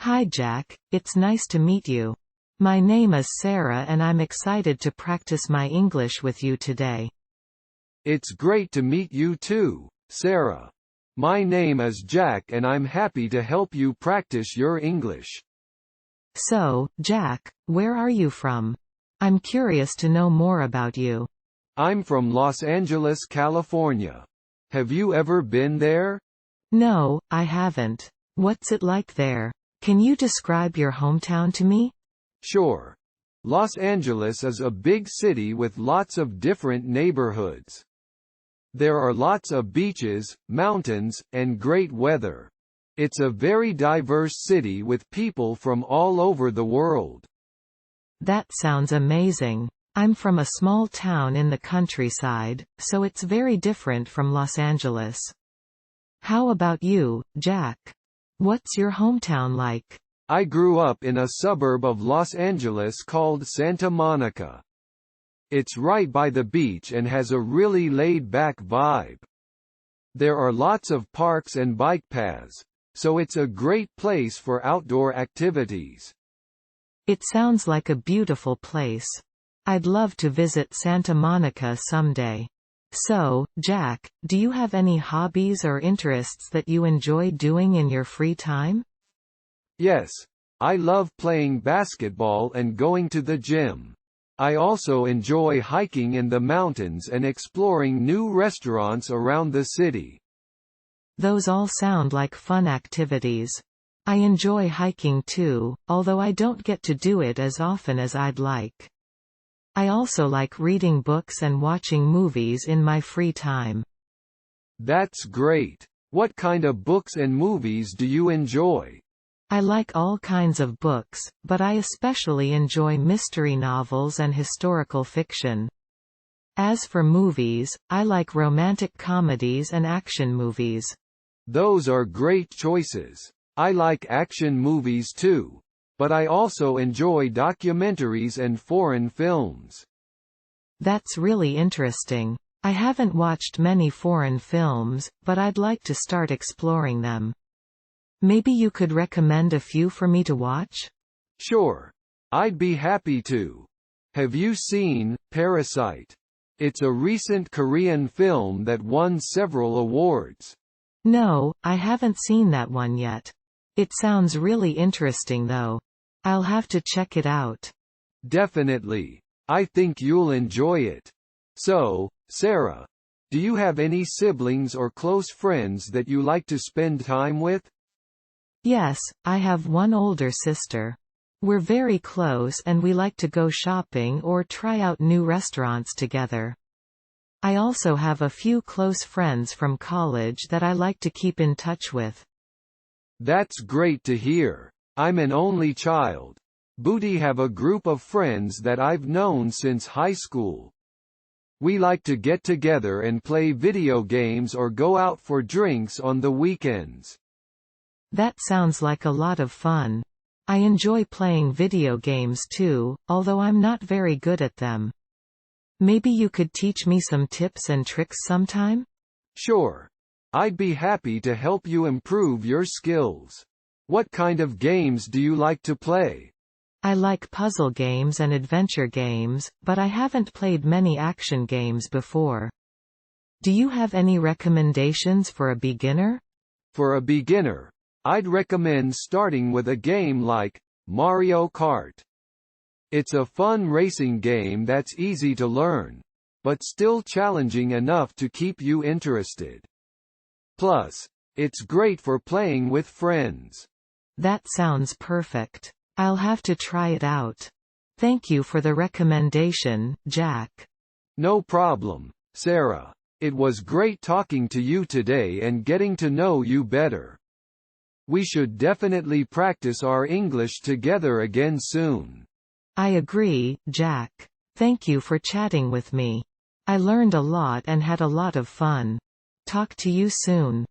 Hi Jack, it's nice to meet you. My name is Sarah and I'm excited to practice my English with you today. It's great to meet you too, Sarah. My name is Jack and I'm happy to help you practice your English. So, Jack, where are you from? I'm curious to know more about you. I'm from Los Angeles, California. Have you ever been there? No, I haven't. What's it like there? Can you describe your hometown to me? Sure. Los Angeles is a big city with lots of different neighborhoods. There are lots of beaches, mountains, and great weather. It's a very diverse city with people from all over the world. That sounds amazing. I'm from a small town in the countryside, so it's very different from Los Angeles. How about you, Jack? What's your hometown like? I grew up in a suburb of Los Angeles called Santa Monica. It's right by the beach and has a really laid-back vibe. There are lots of parks and bike paths, so it's a great place for outdoor activities. It sounds like a beautiful place. I'd love to visit Santa Monica someday. So, Jack, do you have any hobbies or interests that you enjoy doing in your free time? Yes. I love playing basketball and going to the gym. I also enjoy hiking in the mountains and exploring new restaurants around the city. Those all sound like fun activities. I enjoy hiking too, although I don't get to do it as often as I'd like. I also like reading books and watching movies in my free time. That's great. What kind of books and movies do you enjoy? I like all kinds of books, but I especially enjoy mystery novels and historical fiction. As for movies, I like romantic comedies and action movies. Those are great choices. I like action movies too, but I also enjoy documentaries and foreign films. That's really interesting. I haven't watched many foreign films, but I'd like to start exploring them. Maybe you could recommend a few for me to watch? Sure. I'd be happy to. Have you seen Parasite? It's a recent Korean film that won several awards. No, I haven't seen that one yet. It sounds really interesting though. I'll have to check it out. Definitely. I think you'll enjoy it. So, Sarah, do you have any siblings or close friends that you like to spend time with? Yes, I have one older sister. We're very close and we like to go shopping or try out new restaurants together. I also have a few close friends from college that I like to keep in touch with. That's great to hear. I'm an only child. Booty have a group of friends that I've known since high school. We like to get together and play video games or go out for drinks on the weekends. That sounds like a lot of fun. I enjoy playing video games too, although I'm not very good at them. Maybe you could teach me some tips and tricks sometime? Sure. I'd be happy to help you improve your skills. What kind of games do you like to play? I like puzzle games and adventure games, but I haven't played many action games before. Do you have any recommendations for a beginner? For a beginner, I'd recommend starting with a game like Mario Kart. It's a fun racing game that's easy to learn, but still challenging enough to keep you interested. Plus, it's great for playing with friends. That sounds perfect. I'll have to try it out. Thank you for the recommendation, Jack. No problem, Sarah. It was great talking to you today and getting to know you better. We should definitely practice our English together again soon. I agree, Jack. Thank you for chatting with me. I learned a lot and had a lot of fun. Talk to you soon.